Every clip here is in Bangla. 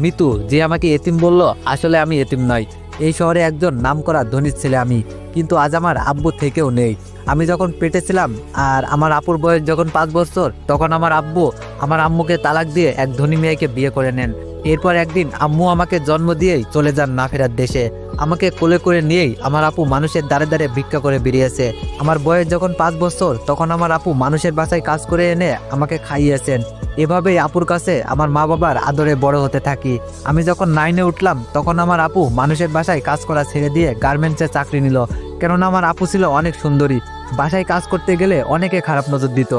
মিতু যে আমাকে এতিম বলল, আসলে আমি এতিম নই। এই শহরে একজন নামকরা ধনীর ছেলে আমি, কিন্তু আজ আমার আব্বু থেকেও নেই। আমি যখন পেটে ছিলাম আর আমার আপুর বয়স যখন 5 বছর, তখন আমার আব্বু আমার আম্মুকে তালাক দিয়ে এক ধনী মেয়েকে বিয়ে করে নেন। এরপর একদিন আম্মু আমাকে জন্ম দিয়েই চলে যান না ফেরার দেশে। আমাকে কোলে করে নিয়েই আমার আপু মানুষের দ্বারে দ্বারে ভিক্ষা করে বেরিয়েছে। আমার বয়স যখন 5 বছর, তখন আমার আপু মানুষের বাসায় কাজ করে এনে আমাকে খাইয়েছেন। এভাবেই আপুর কাছে আমার মা বাবার আদরে বড় হতে থাকি। আমি যখন 9-এ উঠলাম, তখন আমার আপু মানুষের বাসায় কাজ করা ছেড়ে দিয়ে গার্মেন্টসে চাকরি নিল, কেননা আমার আপু ছিল অনেক সুন্দরী। বাসায় কাজ করতে গেলে অনেকে খারাপ নজর দিত।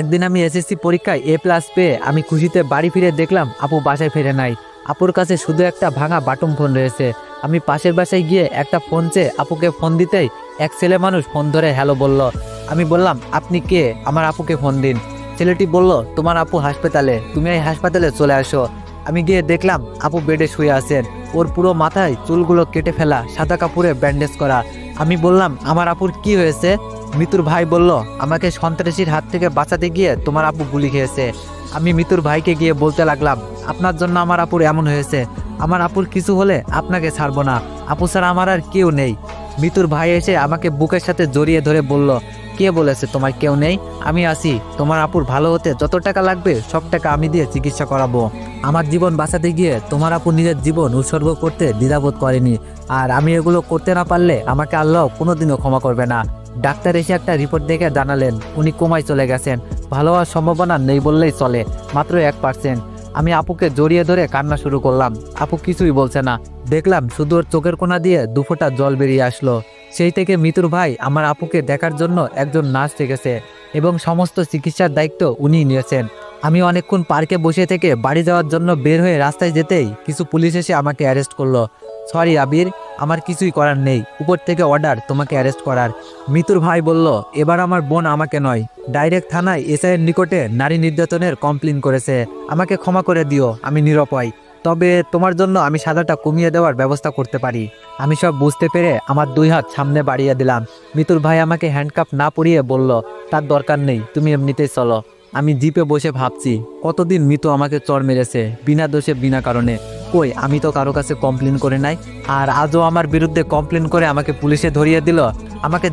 একদিন আমি এসএসসি পরীক্ষায় A+ পেয়ে আমি খুশিতে বাড়ি ফিরে দেখলাম আপু বাসায় ফিরে নাই। আপুর কাছে শুধু একটা ভাঙা বাটন ফোন রয়েছে। আমি পাশের বাসায় গিয়ে একটা ফোন চেয়ে আপুকে ফোন দিতেই এক ছেলে মানুষ ফোন ধরে হ্যালো বলল। আমি বললাম, আপনি কে? আমার আপুকে ফোন দিন। ছেলেটি বলল, তোমার আপু হাসপাতালে, তুমি এই হাসপাতালে চলে আসো। আমি গিয়ে দেখলাম আপু বেডে শুয়ে আছেন। ওর পুরো মাথায় চুলগুলো কেটে ফেলা, সাদা কাপড়ে ব্যান্ডেজ করা। আমি বললাম, আমার আপুর কি হয়েছে? মিতুর ভাই বলল, আমাকে সন্ত্রাসীর হাত থেকে বাঁচাতে গিয়ে তোমার আপু গুলি খেয়েছে। আমি মিতুর ভাইকে গিয়ে বলতে লাগলাম, আপনার জন্য আমার আপুর এমন হয়েছে। আমার আপুর কিছু হলে আপনাকে ছাড়বো না। আপু ছাড়া আমার আর কেউ নেই। মিতুর ভাই এসে আমাকে বুকের সাথে জড়িয়ে ধরে বলল, কে বলেছে তোমার কেউ নেই? আমি আছি। তোমার আপুর ভালো হতে যত টাকা লাগবে সব টাকা আমি দিয়ে চিকিৎসা করাবো। আমার জীবন বাঁচাতে গিয়ে তোমার আপু নিজের জীবন উৎসর্গ করতে দ্বিধাবোধ করেনি। আর আমি এগুলো করতে না পারলে আমাকে আল্লাহ কোনোদিনও ক্ষমা করবে না। ডাক্তার এসে একটা রিপোর্ট দেখে জানালেন উনি কোমায় চলে গেছেন। ভালো হওয়ার সম্ভাবনা নেই বললেই চলে, মাত্র 1%। আমি আপুকে জড়িয়ে ধরে কান্না শুরু করলাম। আপু কিছুই বলছে না। দেখলাম শুধু ওর চোখের কোণা দিয়ে 2 ফোঁটা জল বেরিয়ে আসলো। সেই থেকে মিতুর ভাই আমার আপুকে দেখার জন্য একজন নার্স রেখেছে এবং সমস্ত চিকিৎসার দায়িত্ব উনিই নিয়েছেন। আমি অনেকক্ষণ পার্কে বসে থেকে বাড়ি যাওয়ার জন্য বের হয়ে রাস্তায় যেতেই কিছু পুলিশ এসে আমাকে অ্যারেস্ট করলো। সরি আবির, আমার কিছুই করার নেই, উপর থেকে অর্ডার তোমাকে অ্যারেস্ট করার। মিতুর ভাই বলল, এবার আমার বোন আমাকে নয়, ডাইরেক্ট থানায় এসআইয়ের নিকটে নারী নির্যাতনের কমপ্লেন করেছে। আমাকে ক্ষমা করে দিও, আমি নিরুপায়। তবে তোমার জন্য আমি সাজাটা কমিয়ে দেওয়ার ব্যবস্থা করতে পারি। আমি সব বুঝতে পেরে আমার 2 হাত সামনে বাড়িয়ে দিলাম। মিতুর ভাই আমাকে হ্যান্ডকাপ না পরিয়ে বলল, তার দরকার নেই, তুমি এমনিতেই চলো। আমি জিপে বসে ভাবছি, কতদিন মিতু আমাকে চড় মেরেছে বিনা দোষে বিনা কারণে। কই, আমি তো কারো কাছে কমপ্লেন করে নাই, আর আজও আমার বিরুদ্ধে কমপ্লেন করে আমাকে পুলিশে ধরিয়ে দিল। আমাকে